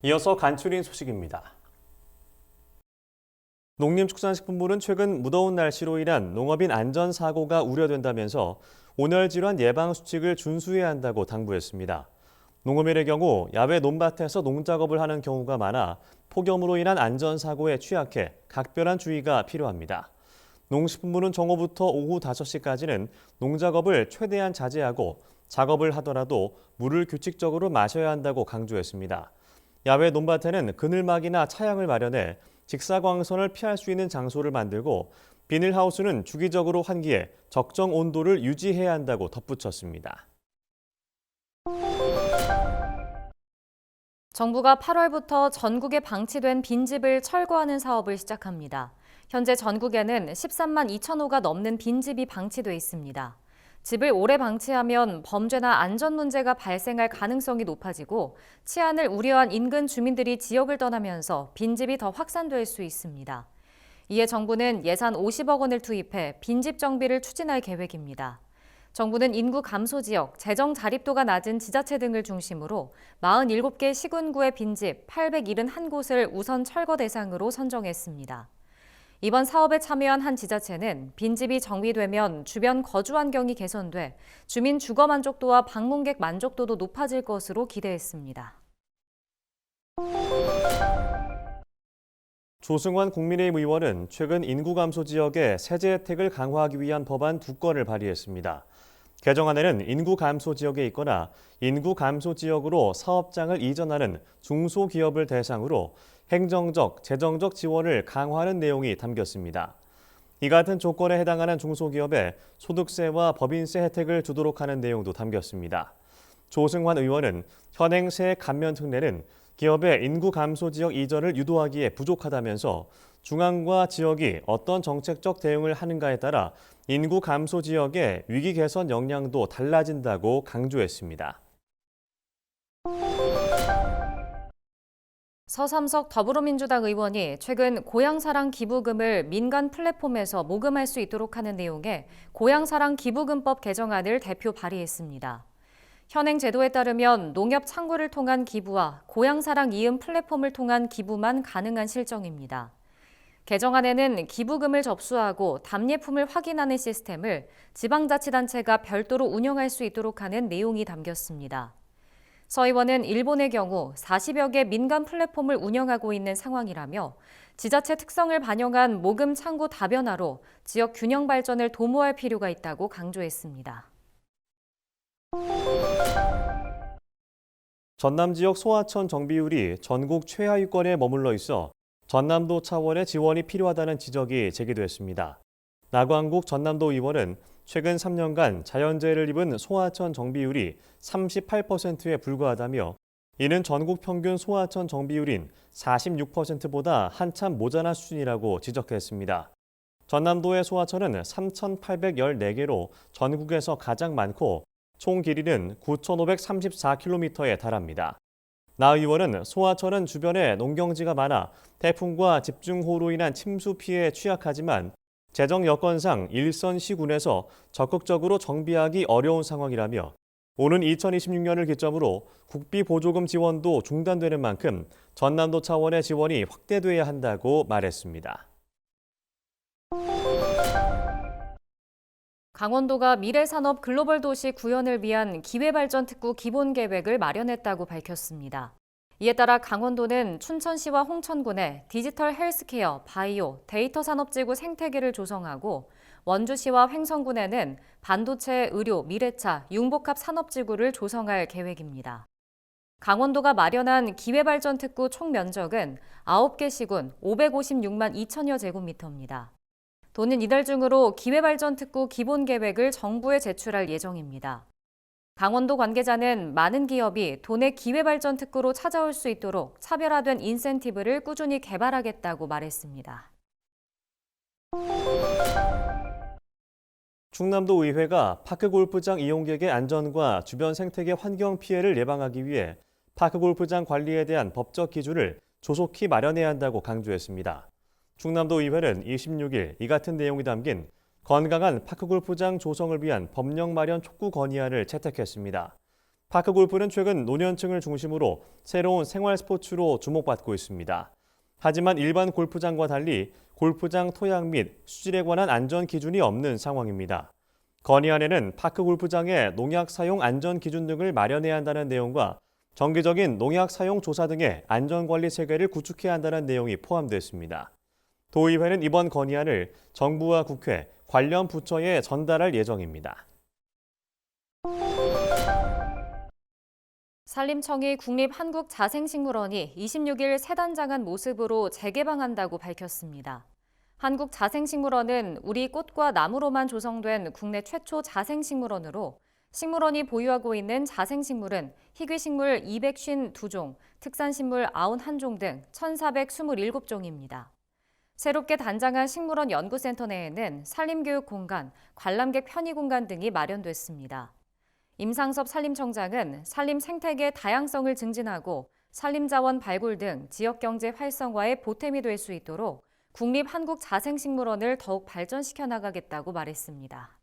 이어서 간추린 소식입니다. 농림축산식품부는 최근 무더운 날씨로 인한 농업인 안전사고가 우려된다면서 온열 질환 예방 수칙을 준수해야 한다고 당부했습니다. 농업인의 경우 야외 논밭에서 농작업을 하는 경우가 많아 폭염으로 인한 안전사고에 취약해 각별한 주의가 필요합니다. 농식품부는 정오부터 오후 5시까지는 농작업을 최대한 자제하고 작업을 하더라도 물을 규칙적으로 마셔야 한다고 강조했습니다. 야외 논밭에는 그늘막이나 차양을 마련해 직사광선을 피할 수 있는 장소를 만들고 비닐하우스는 주기적으로 환기해 적정 온도를 유지해야 한다고 덧붙였습니다. 정부가 8월부터 전국에 방치된 빈집을 철거하는 사업을 시작합니다. 현재 전국에는 13만 2천 호가 넘는 빈집이 방치돼 있습니다. 집을 오래 방치하면 범죄나 안전 문제가 발생할 가능성이 높아지고 치안을 우려한 인근 주민들이 지역을 떠나면서 빈집이 더 확산될 수 있습니다. 이에 정부는 예산 50억 원을 투입해 빈집 정비를 추진할 계획입니다. 정부는 인구 감소 지역, 재정 자립도가 낮은 지자체 등을 중심으로 47개 시군구의 빈집 871곳을 우선 철거 대상으로 선정했습니다. 이번 사업에 참여한 한 지자체는 빈집이 정비되면 주변 거주 환경이 개선돼 주민 주거 만족도와 방문객 만족도도 높아질 것으로 기대했습니다. 조승환 국민의힘 의원은 최근 인구 감소 지역의 세제 혜택을 강화하기 위한 법안 2건을 발의했습니다. 개정안에는 인구 감소 지역에 있거나 인구 감소 지역으로 사업장을 이전하는 중소기업을 대상으로 행정적, 재정적 지원을 강화하는 내용이 담겼습니다. 이 같은 조건에 해당하는 중소기업에 소득세와 법인세 혜택을 주도록 하는 내용도 담겼습니다. 조승환 의원은 현행 세액 감면 특례는 기업의 인구 감소 지역 이전을 유도하기에 부족하다면서 중앙과 지역이 어떤 정책적 대응을 하는가에 따라 인구 감소 지역의 위기 개선 역량도 달라진다고 강조했습니다. 서삼석 더불어민주당 의원이 최근 고향사랑 기부금을 민간 플랫폼에서 모금할 수 있도록 하는 내용의 고향사랑 기부금법 개정안을 대표 발의했습니다. 현행 제도에 따르면 농협 창구를 통한 기부와 고향사랑 이음 플랫폼을 통한 기부만 가능한 실정입니다. 개정안에는 기부금을 접수하고 답례품을 확인하는 시스템을 지방자치단체가 별도로 운영할 수 있도록 하는 내용이 담겼습니다. 서 의원은 일본의 경우 40여 개 민간 플랫폼을 운영하고 있는 상황이라며 지자체 특성을 반영한 모금 창구 다변화로 지역 균형 발전을 도모할 필요가 있다고 강조했습니다. 전남 지역 소하천 정비율이 전국 최하위권에 머물러 있어 전남도 차원의 지원이 필요하다는 지적이 제기됐습니다. 나광국 전남도 의원은 최근 3년간 자연재해를 입은 소하천 정비율이 38%에 불과하다며 이는 전국 평균 소하천 정비율인 46%보다 한참 모자란 수준이라고 지적했습니다. 전남도의 소하천은 3,814개로 전국에서 가장 많고 총 길이는 9,534km에 달합니다. 나 의원은 소하천은 주변에 농경지가 많아 태풍과 집중호우로 인한 침수 피해에 취약하지만 재정 여건상 일선 시군에서 적극적으로 정비하기 어려운 상황이라며 오는 2026년을 기점으로 국비 보조금 지원도 중단되는 만큼 전남도 차원의 지원이 확대돼야 한다고 말했습니다. 강원도가 미래산업 글로벌 도시 구현을 위한 기회발전특구 기본계획을 마련했다고 밝혔습니다. 이에 따라 강원도는 춘천시와 홍천군에 디지털 헬스케어, 바이오, 데이터 산업지구 생태계를 조성하고 원주시와 횡성군에는 반도체, 의료, 미래차, 융복합 산업지구를 조성할 계획입니다. 강원도가 마련한 기회발전특구 총 면적은 9개 시군 556만 2천여 제곱미터입니다. 도는 이달 중으로 기회발전특구 기본계획을 정부에 제출할 예정입니다. 강원도 관계자는 많은 기업이 도내 기회발전특구로 찾아올 수 있도록 차별화된 인센티브를 꾸준히 개발하겠다고 말했습니다. 충남도 의회가 파크골프장 이용객의 안전과 주변 생태계 환경 피해를 예방하기 위해 파크골프장 관리에 대한 법적 기준을 조속히 마련해야 한다고 강조했습니다. 충남도 의회는 26일 이 같은 내용이 담긴 건강한 파크골프장 조성을 위한 법령 마련 촉구 건의안을 채택했습니다. 파크골프는 최근 노년층을 중심으로 새로운 생활 스포츠로 주목받고 있습니다. 하지만 일반 골프장과 달리 골프장 토양 및 수질에 관한 안전 기준이 없는 상황입니다. 건의안에는 파크골프장의 농약 사용 안전 기준 등을 마련해야 한다는 내용과 정기적인 농약 사용 조사 등의 안전관리 체계를 구축해야 한다는 내용이 포함됐습니다. 도의회는 이번 건의안을 정부와 국회, 관련 부처에 전달할 예정입니다. 산림청이 국립한국자생식물원이 26일 새 단장한 모습으로 재개방한다고 밝혔습니다. 한국자생식물원은 우리 꽃과 나무로만 조성된 국내 최초 자생식물원으로 식물원이 보유하고 있는 자생식물은 희귀식물 252종, 특산식물 91종 등 1,427종입니다. 새롭게 단장한 식물원 연구센터 내에는 산림교육 공간, 관람객 편의 공간 등이 마련됐습니다. 임상섭 산림청장은 산림 생태계 다양성을 증진하고 산림자원 발굴 등 지역경제 활성화에 보탬이 될 수 있도록 국립한국자생식물원을 더욱 발전시켜 나가겠다고 말했습니다.